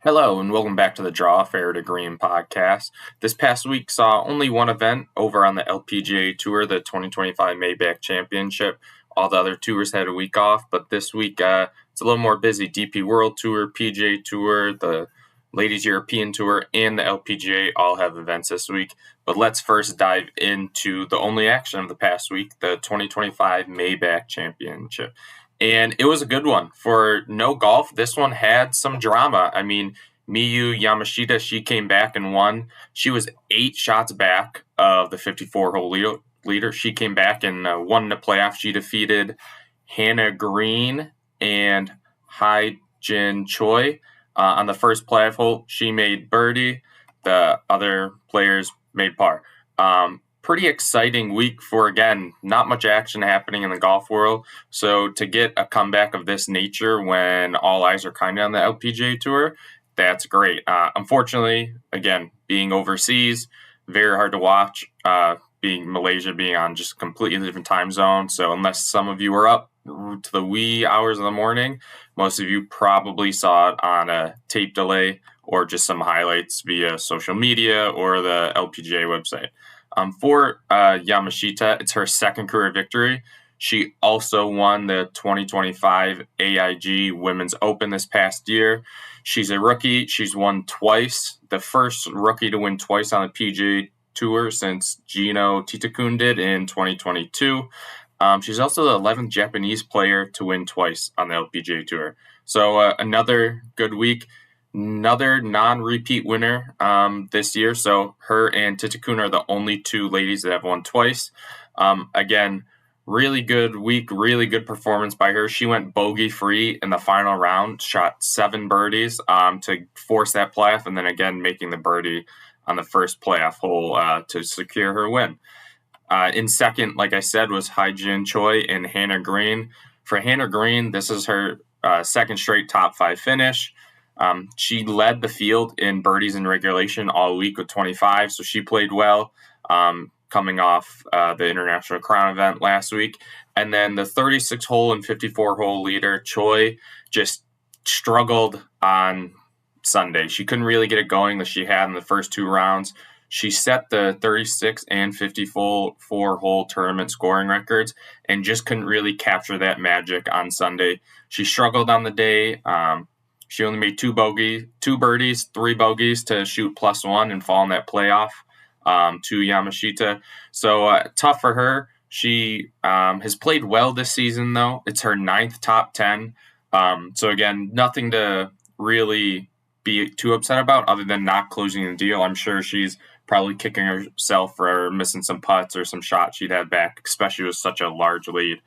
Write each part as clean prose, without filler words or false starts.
Hello and welcome back to the Draw Fair to Green podcast. This past week saw only one event over on the LPGA Tour, the 2025 Maybank Championship. All the other tours had a week off, but this week it's a little more busy. DP World Tour, PGA Tour, the Ladies European Tour, and the LPGA all have events this week. But let's first dive into the only action of the past week, the 2025 Maybank Championship. And it was a good one. For no golf, this one had some drama. I mean, Miyu Yamashita, she came back and won. She was 8 shots back of the 54-hole leader. She came back and won in the playoff. She defeated Hannah Green and Hai Jin Choi on the first playoff hole. She made birdie. The other players made par. Pretty exciting week for, again, not much action happening in the golf world. So to get a comeback of this nature when all eyes are kind of on the LPGA Tour, that's great. Unfortunately, again, being overseas, very hard to watch. Being Malaysia being on just a completely different time zone. So unless some of you were up to the wee hours of the morning, most of you probably saw it on a tape delay or just some highlights via social media or the LPGA website. For Yamashita, it's her second career victory. She also won the 2025 AIG Women's Open this past year. She's a rookie. She's won twice, the first rookie to win twice on the PGA Tour since Gino Titakun did in 2022. She's also the 11th Japanese player to win twice on the LPGA Tour. So another good week. Another non-repeat winner this year. So her and Titakun are the only two ladies that have won twice. Again, really good week, really good performance by her. She went bogey-free in the final round, shot 7 birdies to force that playoff, and then again making the birdie on the first playoff hole to secure her win. In second, like I said, was Hai Jin Choi and Hannah Green. For Hannah Green, this is her second straight top 5 finish. She led the field in birdies in regulation all week with 25, so she played well coming off the International Crown event last week. And then the 36-hole and 54-hole leader, Choi, just struggled on Sunday. She couldn't really get it going that she had in the first 2 rounds. She set the 36 and 54-hole tournament scoring records and just couldn't really capture that magic on Sunday. She struggled on the day. She only made 2 birdies, 3 bogeys to shoot +1 and fall in that playoff to Yamashita. So tough for her. She has played well this season, though. It's her 9th top 10. So again, nothing to really be too upset about other than not closing the deal. I'm sure she's probably kicking herself for missing some putts or some shots she'd have back, especially with such a large lead.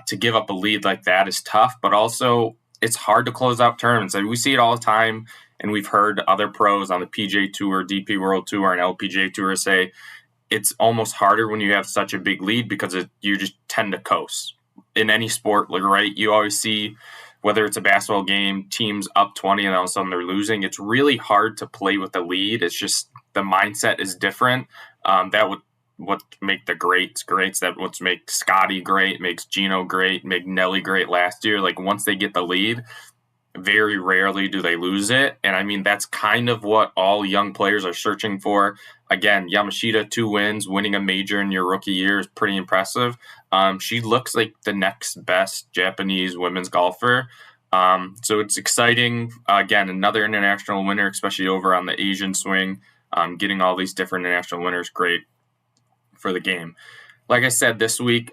To give up a lead like that is tough, but also it's hard to close out tournaments. And we see it all the time, and we've heard other pros on the PGA Tour, DP World Tour, and LPGA Tour say it's almost harder when you have such a big lead because you just tend to coast. In any sport, right? You always see, whether it's a basketball game, teams up 20 and all of a sudden they're losing. It's really hard to play with the lead. It's just the mindset is different. That would what make the greats. That what makes Scotty great, makes Gino great, make Nelly great last year. Like once they get the lead, very rarely do they lose it. And I mean, that's kind of what all young players are searching for. Again, Yamashita, 2 wins, winning a major in your rookie year is pretty impressive. She looks like the next best Japanese women's golfer. So it's exciting. Again, another international winner, especially over on the Asian swing. Getting all these different international winners, great for the game. Like I said, this week,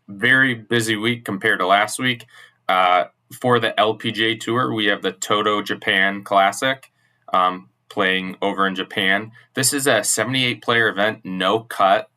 very busy week compared to last week. For the LPGA Tour, we have the TOTO Japan Classic playing over in Japan. This is a 78-player event, no cut,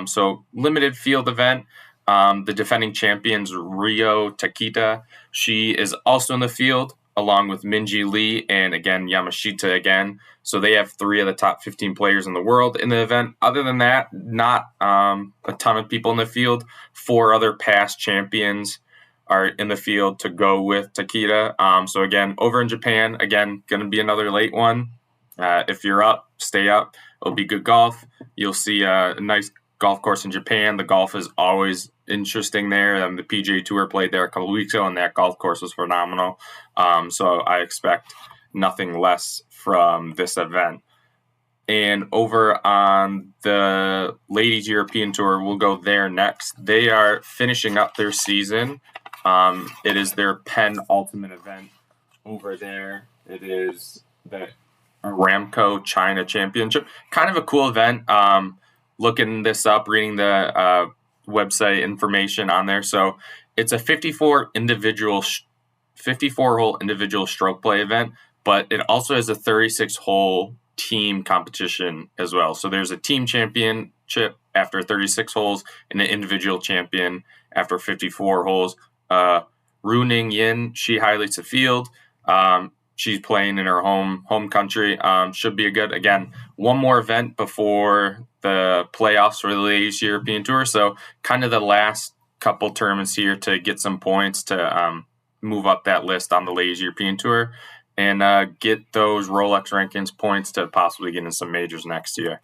so limited field event. The defending champions, Ryo Takita, she is also in the field, along with Minji Lee and, again, Yamashita again. So they have 3 of the top 15 players in the world in the event. Other than that, not a ton of people in the field. 4 other past champions are in the field to go with Takita. So again, over in Japan, again, going to be another late one. If you're up, stay up. It'll be good golf. You'll see a nice golf course in Japan. The golf is always interesting there. The PGA Tour played there a couple of weeks ago, and that golf course was phenomenal. So I expect nothing less from this event. And over on the Ladies European Tour, we'll go there next. They are finishing up their season. It is their penultimate event over there. It is the Aramco China Championship. Kind of a cool event. Looking this up, reading the website information on there. So it's a 54-hole individual stroke play event, but it also has a 36-hole team competition as well. So there's a team championship after 36 holes and an individual champion after 54 holes. Runing Yin, she highlights the field. She's playing in her home country. Should be again, one more event before the playoffs for the Ladies European Tour. So kind of the last couple tournaments here to get some points to move up that list on the Ladies European Tour and get those Rolex rankings points to possibly get in some majors next year.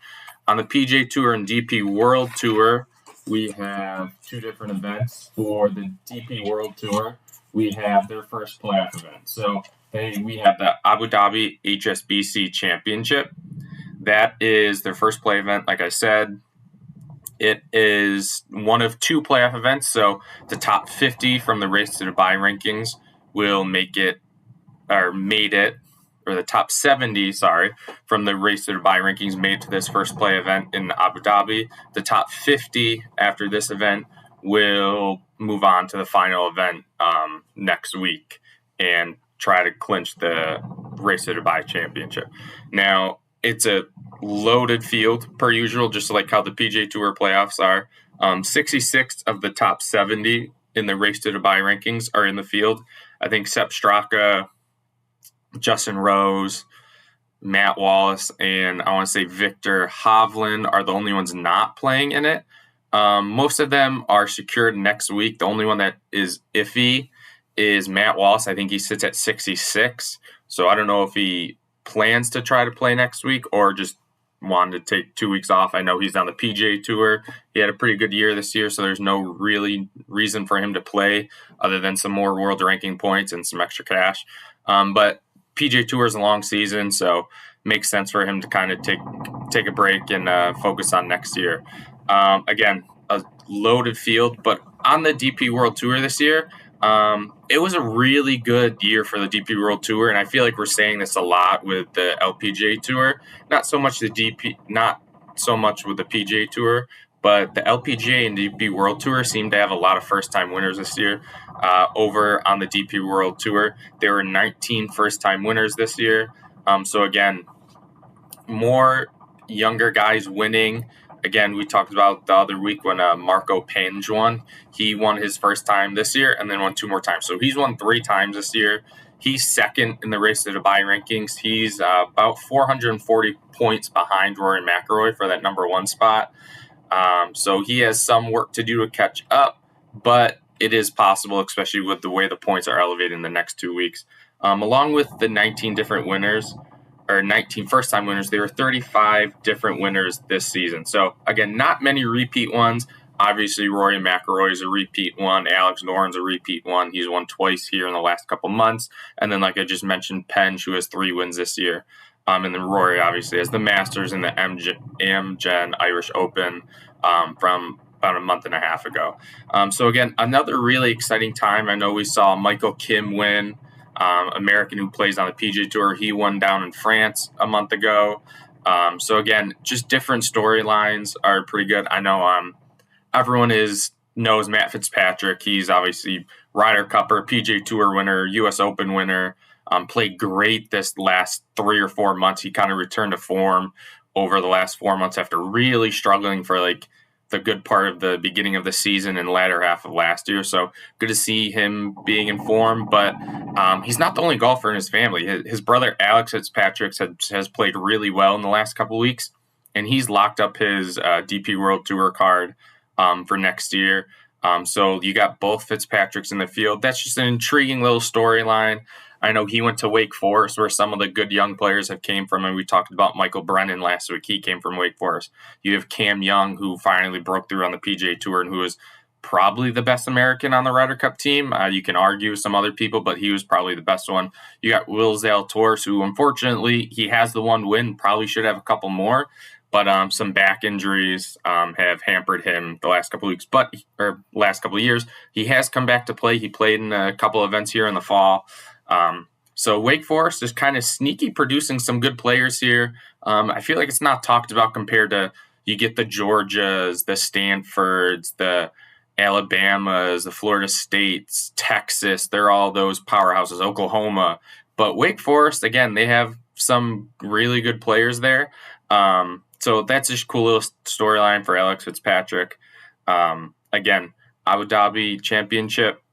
On the PGA Tour and DP World Tour, we have two different events. For the DP World Tour, we have their first playoff event. So we have the Abu Dhabi HSBC Championship. That is their first play event. Like I said, it is one of two playoff events. So the top 50 from the Race to Dubai rankings will made it, or the top 70, from the Race to Dubai rankings made to this first play event in Abu Dhabi. The top 50 after this event will move on to the final event next week and try to clinch the Race to Dubai Championship. Now, it's a loaded field per usual, just like how the PGA Tour playoffs are. 66 of the top 70 in the Race to Dubai rankings are in the field. I think Sepp Straka, Justin Rose, Matt Wallace, and I want to say Victor Hovland are the only ones not playing in it. Most of them are secured next week. The only one that is iffy is Matt Wallace. I think he sits at 66. So I don't know if he plans to try to play next week or just wanted to take 2 weeks off. I know he's on the PGA Tour. He had a pretty good year this year, so there's no really reason for him to play other than some more world ranking points and some extra cash. But PGA Tour is a long season, so makes sense for him to kind of take a break and focus on next year. Again, a loaded field, but on the DP World Tour this year, it was a really good year for the DP World Tour, and I feel like we're saying this a lot with the LPGA Tour. Not so much with the PGA Tour, but the LPGA and DP World Tour seem to have a lot of first-time winners this year. Over on the DP World Tour, there were 19 first-time winners this year. So again, more younger guys winning. Again, we talked about the other week when Marco Penge won. He won his first time this year and then won 2 more times. So he's won 3 times this year. He's second in the Race to Dubai rankings. He's about 440 points behind Rory McIlroy for that number 1 spot. So he has some work to do to catch up, but it is possible, especially with the way the points are elevated in the next 2 weeks. Along with the 19 different winners, or 19 first-time winners, there were 35 different winners this season. So, again, not many repeat ones. Obviously, Rory McIlroy is a repeat one. Alex Noren's a repeat one. He's won twice here in the last couple months. And then, like I just mentioned, Penge, who has 3 wins this year. And then Rory, obviously, has the Masters and the Amgen Irish Open from about a month and a half ago. So, again, another really exciting time. I know we saw Michael Kim win. American who plays on the PGA Tour. He won down in France a month ago. So again, just different storylines are pretty good. I know everyone knows Matt Fitzpatrick. He's obviously Ryder Cupper, PGA Tour winner, U.S. Open winner. Played great this last 3 or 4 months. He kind of returned to form over the last 4 months after really struggling for the good part of the beginning of the season and latter half of last year. So good to see him being in form, but he's not the only golfer in his family. His brother Alex Fitzpatrick has played really well in the last couple of weeks, and he's locked up his DP World Tour card for next year. So you got both Fitzpatricks in the field. That's just an intriguing little storyline. I know he went to Wake Forest, where some of the good young players have came from, and we talked about Michael Brennan last week. He came from Wake Forest. You have Cam Young, who finally broke through on the PGA Tour and who was probably the best American on the Ryder Cup team. You can argue with some other people, but he was probably the best one. You got Will Zalatoris, who unfortunately he has the one win, probably should have a couple more, but some back injuries have hampered him the last couple of weeks, or last couple of years. He has come back to play. He played in a couple of events here in the fall. So Wake Forest is kind of sneaky producing some good players here. I feel like it's not talked about compared to you get the Georgias, the Stanfords, the Alabamas, the Florida States, Texas. They're all those powerhouses, Oklahoma. But Wake Forest, again, they have some really good players there. So that's just a cool little storyline for Alex Fitzpatrick. Again, Abu Dhabi Championship,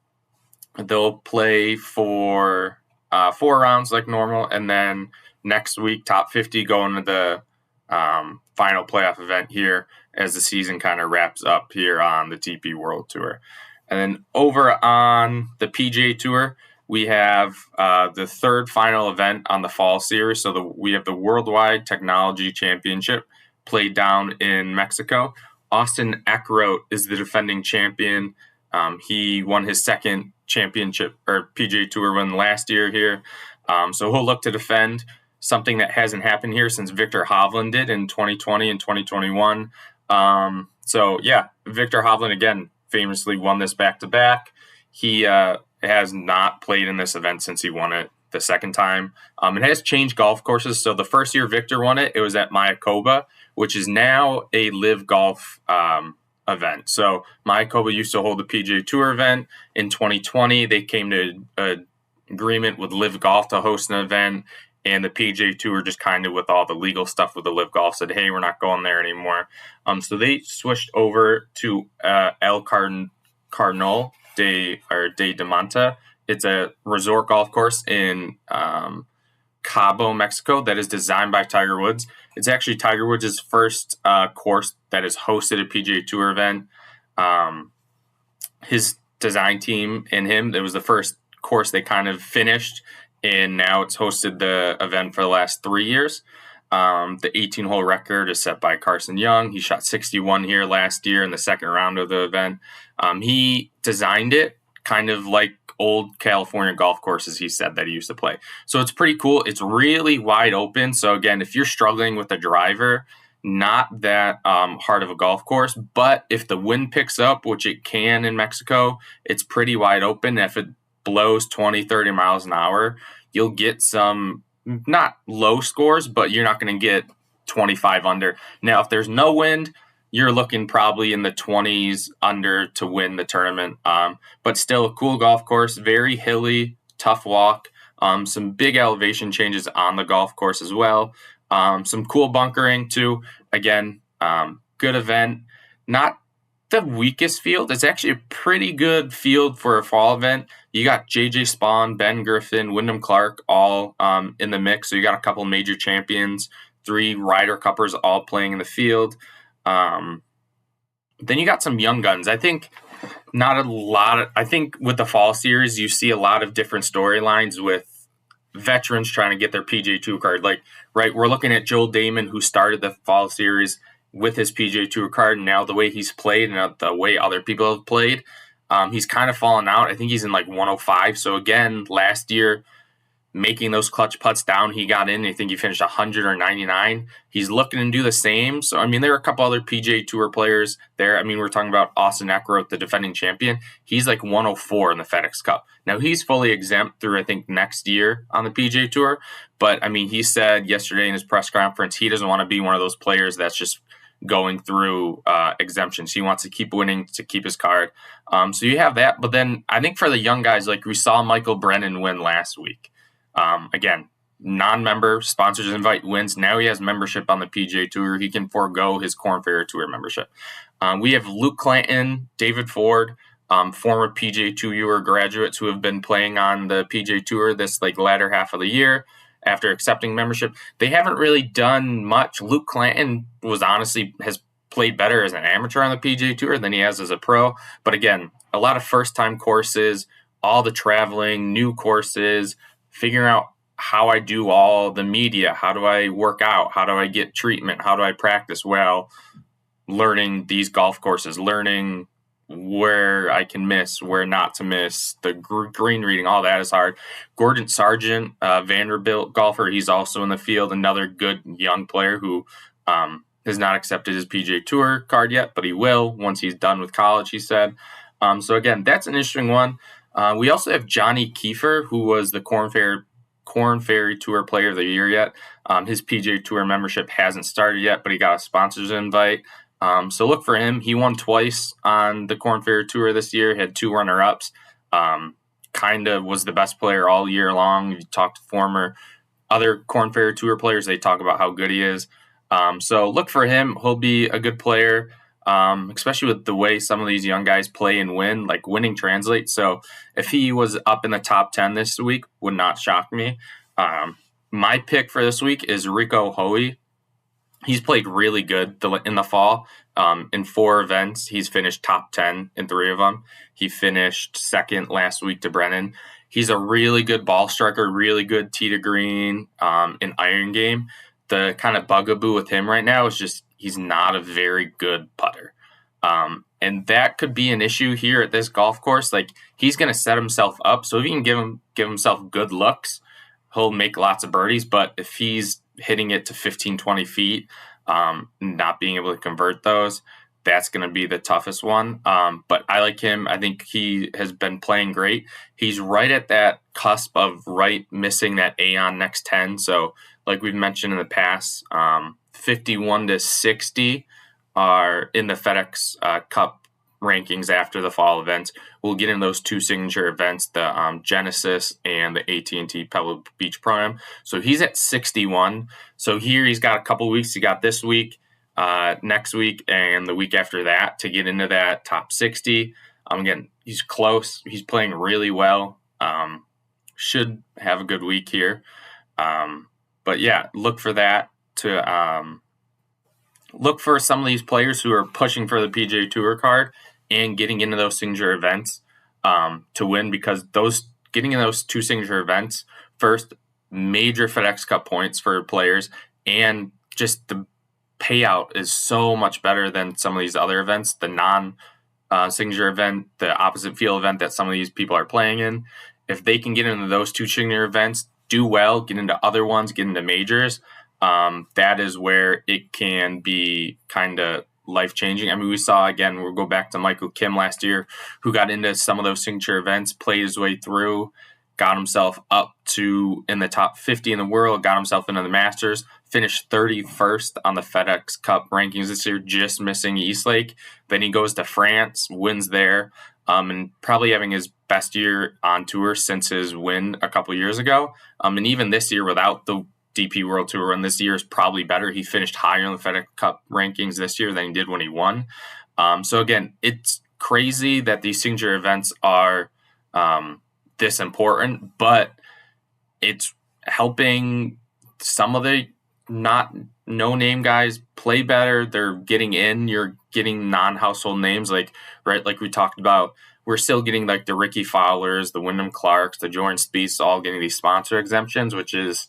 they'll play for 4 rounds like normal, and then next week, top 50 going to the final playoff event here as the season kind of wraps up here on the TP World Tour. And then over on the PGA Tour, we have the third final event on the fall series. So we have the Worldwide Technology Championship played down in Mexico. Austin Eckroat is the defending champion. He won his second championship or PGA Tour win last year here. So he'll look to defend, something that hasn't happened here since Victor Hovland did in 2020 and 2021. So yeah, Victor Hovland again famously won this back-to-back. He has not played in this event since he won it the second time. It has changed golf courses. So the first year Victor won it, it was at Mayakoba, which is now a live golf event. So Mayakoba used to hold the PGA Tour event. In 2020, they came to an agreement with Live Golf to host an event, and the PGA Tour just kind of with all the legal stuff with the Live Golf said, hey, we're not going there anymore. So they switched over to El Cardinal de Manta. It's a resort golf course in Cabo, Mexico, that is designed by Tiger Woods. It's actually Tiger Woods' first course that has hosted a PGA Tour event. His design team and him, it was the first course they kind of finished, and now it's hosted the event for the last 3 years. The 18-hole record is set by Carson Young. He shot 61 here last year in the second round of the event. He designed it kind of like old California golf courses he said that he used to play. So it's pretty cool. It's really wide open. So again, if you're struggling with the driver, not that hard of a golf course, but if the wind picks up, which it can in Mexico, it's pretty wide open. If it blows 20, 30 miles an hour, you'll get some not low scores, but you're not going to get 25 under. Now, if there's no wind, you're looking probably in the 20s under to win the tournament. But still a cool golf course, very hilly, tough walk, some big elevation changes on the golf course as well. Some cool bunkering too. Again, good event. Not the weakest field. It's actually a pretty good field for a fall event. You got JJ Spawn, Ben Griffin, Wyndham Clark all in the mix. So you got a couple major champions, 3 Ryder Cuppers all playing in the field. Then you got some young guns. I think I think with the fall series, you see a lot of different storylines with veterans trying to get their PGA Tour card. Like, right, we're looking at Joel Damon, who started the fall series with his PGA Tour card. And now the way he's played and the way other people have played, he's kind of fallen out. I think he's in like 105. So again, last year, making those clutch putts down, he got in. I think he finished 100 or 99. He's looking to do the same. So, I mean, there are a couple other PGA Tour players there. I mean, we're talking about Austin Eckroat, the defending champion. He's like 104 in the FedEx Cup. Now, he's fully exempt through, I think, next year on the PGA Tour. But, I mean, he said yesterday in his press conference he doesn't want to be one of those players that's just going through exemptions. He wants to keep winning to keep his card. So you have that. But then I think for the young guys, like we saw Michael Brennan win last week. Again, non-member sponsors invite wins. Now he has membership on the PGA Tour. He can forego his Korn Ferry Tour membership. We have Luke Clanton, David Ford, former PGA Tour graduates who have been playing on the PGA Tour this like latter half of the year after accepting membership. They haven't really done much. Luke Clanton has played better as an amateur on the PGA Tour than he has as a pro. But again, a lot of first-time courses, all the traveling, new courses, figuring out how I do all the media, how do I work out, how do I get treatment, how do I practice well, learning these golf courses, learning where I can miss, where not to miss, the green reading, all that is hard. Gordon Sargent, Vanderbilt golfer, he's also in the field, another good young player who has not accepted his PGA Tour card yet, but he will once he's done with college, he said. So again, that's an interesting one. We also have Johnny Kiefer, who was the Korn Ferry Tour Player of the Year yet. His PGA Tour membership hasn't started yet, but he got a sponsor's invite. So look for him. He won twice on the Korn Ferry Tour this year, had 2 runner-ups. Kind of was the best player all year long. You talk to former other Korn Ferry Tour players, they talk about how good he is. So look for him. He'll be a good player, especially with the way some of these young guys play and win. Like, winning translates. So if he was up in the top 10 this week, would not shock me. My pick for this week is Rico Hoey. He's played really good in the fall. In 4 events, he's finished top 10 in 3 of them. He finished second last week to Brennan. He's a really good ball striker, really good tee to green, and iron game. The kind of bugaboo with him right now is just he's not a very good putter. And that could be an issue here at this golf course. Like, he's going to set himself up. So if he can give himself good looks, he'll make lots of birdies. But if he's hitting it to 15, 20 feet, not being able to convert those, that's going to be the toughest one. But I like him. I think he has been playing great. He's right at that cusp of missing that Aon next 10. So like we've mentioned in the past, 51 to 60 are in the FedEx Cup rankings after the fall events. We'll get in those 2 signature events, the Genesis and the AT&T Pebble Beach Pro-Am. So he's at 61. So here he's got a couple weeks. He got this week, next week, and the week after that to get into that top 60. Again, he's close. He's playing really well. Should have a good week here. But yeah, look for that to look for some of these players who are pushing for the PGA Tour card and getting into those signature events to win, because getting in those 2 signature events, first, major FedEx Cup points for players, and just the payout is so much better than some of these other events, the non-signature event, the opposite field event that some of these people are playing in. If they can get into those 2 signature events, do well, get into other ones, get into majors, that is where it can be kind of life-changing. I mean, we saw, again, we'll go back to Michael Kim last year, who got into some of those signature events, played his way through, got himself up to in the top 50 in the world, got himself into the Masters, finished 31st on the FedEx Cup rankings this year, just missing Eastlake. Then he goes to France, wins there, and probably having his best year on tour since his win a couple years ago. And even this year without the DP World Tour run, this year is probably better. He finished higher in the FedEx Cup rankings this year than he did when he won. So again, it's crazy that these signature events are this important, but it's helping some of the no-name guys play better. They're getting in. You're getting non-household names, like we talked about. We're still getting like the Ricky Fowlers, the Wyndham Clarks, the Jordan Spieths, all getting these sponsor exemptions, which is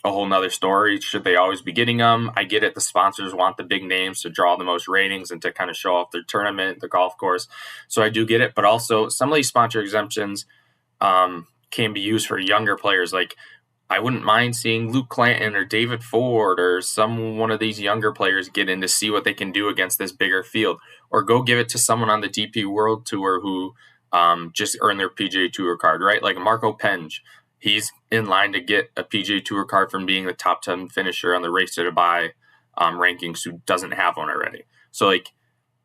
a whole nother story. Should they always be getting them? I get it. The sponsors want the big names to draw the most ratings and to kind of show off their tournament, the golf course. So I do get it. But also some of these sponsor exemptions can be used for younger players. Like, I wouldn't mind seeing Luke Clanton or David Ford or one of these younger players get in to see what they can do against this bigger field, or go give it to someone on the DP World Tour who just earned their PGA Tour card, right? Like Marco Penge. He's in line to get a PGA Tour card from being the top 10 finisher on the Race to Dubai rankings who doesn't have one already. So, like,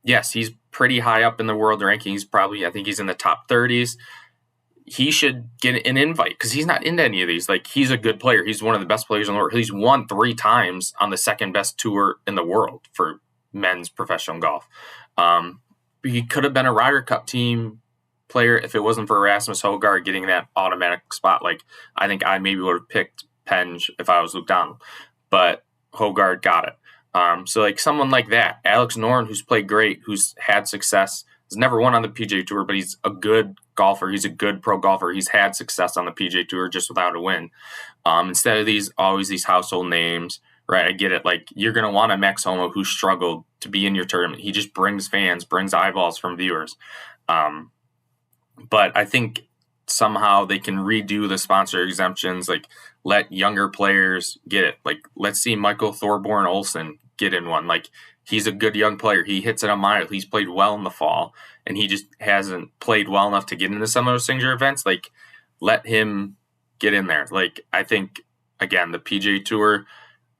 yes, he's pretty high up in the world rankings. Probably, I think he's in the top 30s. He should get an invite because he's not into any of these. Like, he's a good player. He's one of the best players in the world. He's won 3 times on the second best tour in the world for men's professional golf. He could have been a Ryder Cup team player if it wasn't for Rasmus Højgaard getting that automatic spot. Like, I think I maybe would have picked Penge if I was Luke Donald, but Højgaard got it. So like someone like that, Alex Noren, who's played great, who's had success, has never won on the PGA Tour, but he's a good golfer. He's a good pro golfer. He's had success on the PGA Tour just without a win. Instead of always these household names, right? I get it. Like, you're going to want a Max Homa who struggled to be in your tournament. He just brings fans, brings eyeballs from viewers. But I think somehow they can redo the sponsor exemptions, like let younger players get it. Like, let's see Michael Thorborn Olsen get in one. Like, he's a good young player. He hits it a mile. He's played well in the fall, and he just hasn't played well enough to get into some of those signature events. Like, let him get in there. Like, I think, again, the PGA Tour,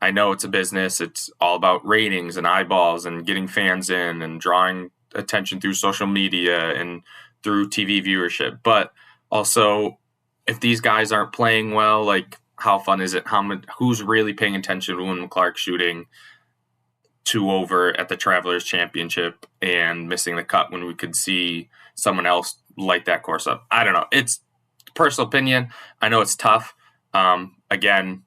I know it's a business. It's all about ratings and eyeballs and getting fans in and drawing attention through social media and through TV viewership. But also, if these guys aren't playing well, like, how fun is it? Who's really paying attention to Wyndham Clark shooting 2 over at the Travelers Championship and missing the cut when we could see someone else light that course up? I don't know. It's personal opinion. I know it's tough. Again,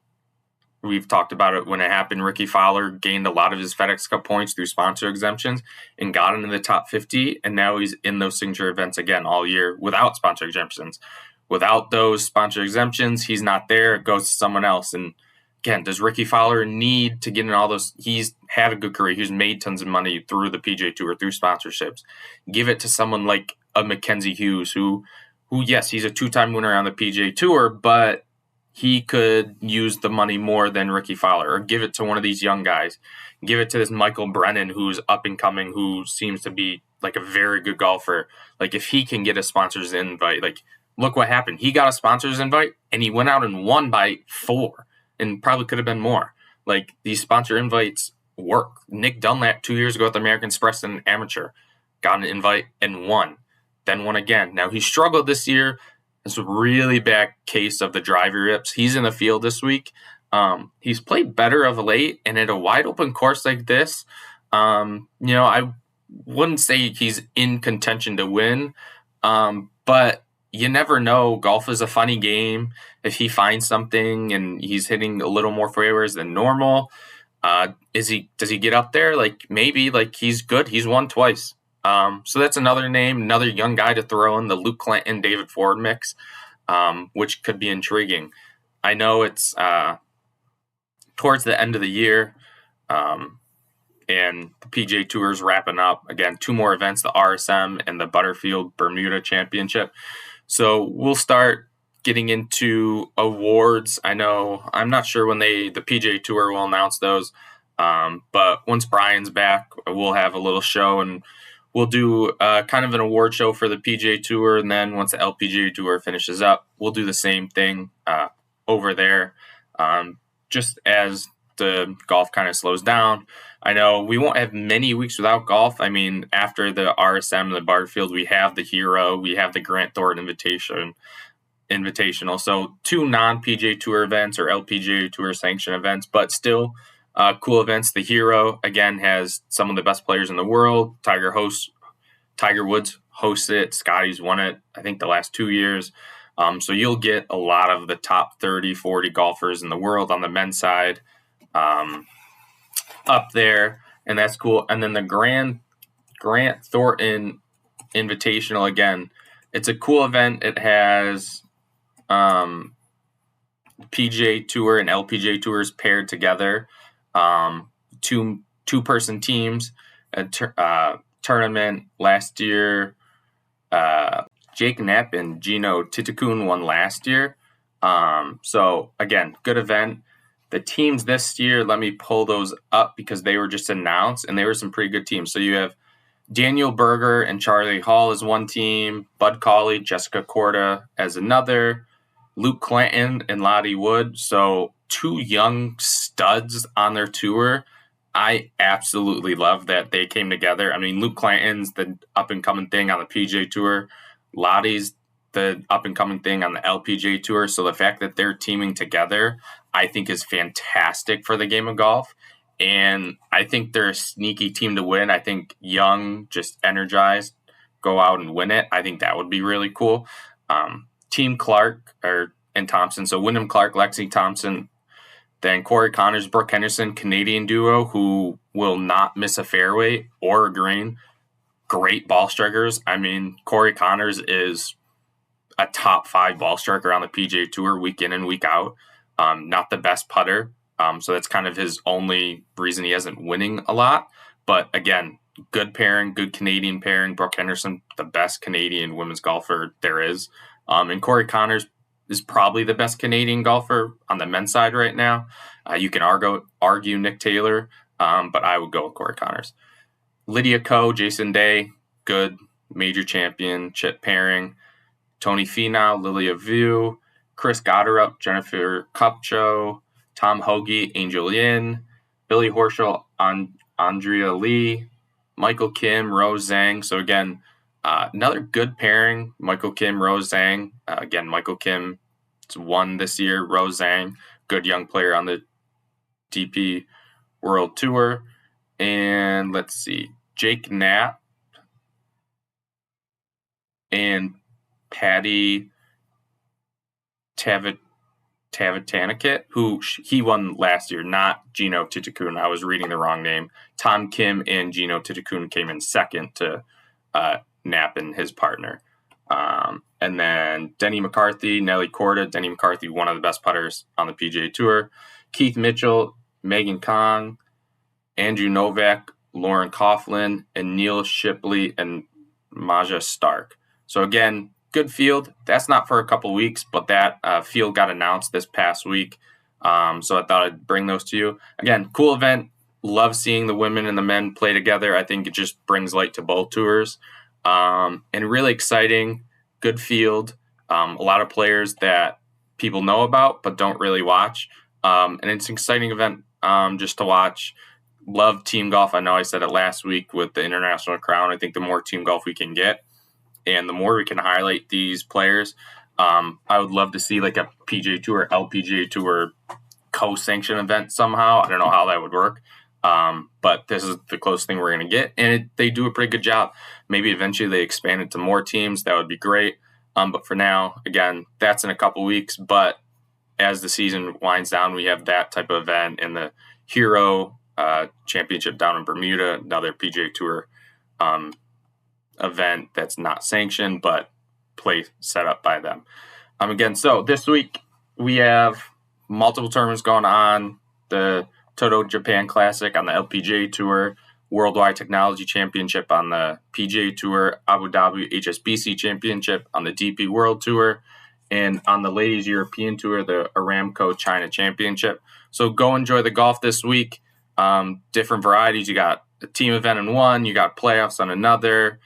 we've talked about it when it happened. Ricky Fowler gained a lot of his FedEx Cup points through sponsor exemptions and got into the top 50, and now he's in those signature events again all year without sponsor exemptions. Without those sponsor exemptions, he's not there. It goes to someone else. And again, does Ricky Fowler need to get in all those? He's had a good career. He's made tons of money through the PGA Tour, through sponsorships. Give it to someone like a Mackenzie Hughes, who yes, he's a 2-time winner on the PGA Tour, but he could use the money more than Ricky Fowler. Or give it to one of these young guys. Give it to this Michael Brennan, who's up and coming, who seems to be like a very good golfer. Like, if he can get a sponsor's invite, like, look what happened. He got a sponsor's invite, and he went out and won by 4, and probably could have been more. Like, these sponsor invites work. Nick Dunlap 2 years ago at the American Express in Amateur got an invite and won. Then won again. Now, he struggled this year. It's a really bad case of the driver rips. He's in the field this week. He's played better of late, and at a wide open course like this, I wouldn't say he's in contention to win, but you never know. Golf is a funny game. If he finds something and he's hitting a little more fairways than normal, does he get up there? Like, maybe. Like, he's good. He's won twice. So that's another name, another young guy to throw in the Luke Clanton, David Ford mix, which could be intriguing. I know it's towards the end of the year, and the PGA Tour is wrapping up. Again, 2 more events, the RSM and the Butterfield Bermuda Championship. So we'll start getting into awards. I know I'm not sure when the PGA Tour will announce those, but once Brian's back, we'll have a little show, and we'll do kind of an award show for the PGA Tour, and then once the LPGA Tour finishes up, we'll do the same thing over there, just as the golf kind of slows down. I know we won't have many weeks without golf. I mean, after the RSM and the Butterfield, we have the Hero, we have the Grant Thornton Invitational. So 2 non-PGA Tour events or LPGA Tour sanctioned events, but still cool events. The Hero, again, has some of the best players in the world. Tiger Woods hosts it. Scotty's won it, I think, the last 2 years. So you'll get a lot of the top 30, 40 golfers in the world on the men's side up there, and that's cool. And then the Grant Thornton Invitational, again, it's a cool event. It has PGA Tour and LPGA Tours paired together, 2-person teams. Tournament last year, Jake Knapp and Gino Titakun won last year. So again, good event. The teams this year, let me pull those up because they were just announced, and they were some pretty good teams. So you have Daniel Berger and Charlie Hall as one team, Bud Cauley, Jessica Korda as another, Luke Clanton and Lottie Wood. So 2 young studs on their tour. I absolutely love that they came together. I mean, Luke Clanton's the up-and-coming thing on the PGA Tour. Lottie's the up-and-coming thing on the LPGA Tour. So the fact that they're teaming together, I think, is fantastic for the game of golf. And I think they're a sneaky team to win. I think young, just energized, go out and win it. I think that would be really cool. Team Clark and Thompson. So Wyndham Clark, Lexi Thompson, then Corey Connors, Brooke Henderson, Canadian duo who will not miss a fairway or a green. Great ball strikers. I mean, Corey Connors is a top 5 ball striker on the PGA Tour week in and week out. Not the best putter, So that's kind of his only reason he isn't winning a lot. But again, good pairing, good Canadian pairing. Brooke Henderson, the best Canadian women's golfer there is. And Corey Connors is probably the best Canadian golfer on the men's side right now. You can argue Nick Taylor, but I would go with Corey Connors. Lydia Ko, Jason Day, good major championship pairing. Tony Finau, Lilia Vu, Chris Gotterup, Jennifer Kupcho, Tom Hoagie, Angel Yin, Billy Horschel, Andrea Lee, Michael Kim, Rose Zhang. So again, another good pairing, Michael Kim, Rose Zhang. Again, Michael Kim won this year. Rose Zhang, good young player on the DP World Tour. And let's see, Jake Knapp and Patty Tavatanakit, who he won last year, not Gino Titakun. I was reading the wrong name. Tom Kim and Gino Titakun came in second to Knapp and his partner. And then Denny McCarthy, Nelly Korda. Denny McCarthy, one of the best putters on the PGA Tour. Keith Mitchell, Megan Kong, Andrew Novak, Lauren Coughlin, and Neil Shipley and Maja Stark. So again, good field. That's not for a couple weeks, but that field got announced this past week. So I thought I'd bring those to you. Again, cool event. Love seeing the women and the men play together. I think it just brings light to both tours. And really exciting, good field. A lot of players that people know about but don't really watch. And it's an exciting event just to watch. Love team golf. I know I said it last week with the International Crown. I think the more team golf we can get and the more we can highlight these players, I would love to see like a PGA Tour, LPGA Tour co-sanction event somehow. I don't know how that would work. But this is the closest thing we're going to get. And they do a pretty good job. Maybe eventually they expand it to more teams. That would be great. But for now, again, that's in a couple weeks. But as the season winds down, we have that type of event in the Hero Championship down in Bermuda, another PGA Tour event that's not sanctioned, but play set up by them. Again, so this week we have multiple tournaments going on. The TOTO Japan Classic on the LPGA Tour, Worldwide Technology Championship on the PGA Tour, Abu Dhabi HSBC Championship on the DP World Tour, and on the Ladies European Tour, the Aramco China Championship. So go enjoy the golf this week. Different varieties. You got a team event in one, you got playoffs on another,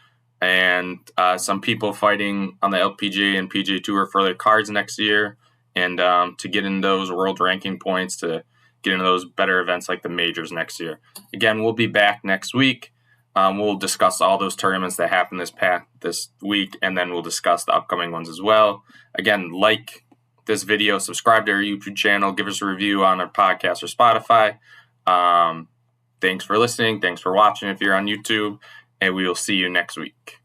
and some people fighting on the LPGA and PGA Tour for their cards next year, and to get in those world ranking points, to get into those better events like the majors next year. Again, we'll be back next week. We'll discuss all those tournaments that happened this week, and then we'll discuss the upcoming ones as well. Again, like this video, subscribe to our YouTube channel, give us a review on our podcast or Spotify. Thanks for listening. Thanks for watching if you're on YouTube, and we will see you next week.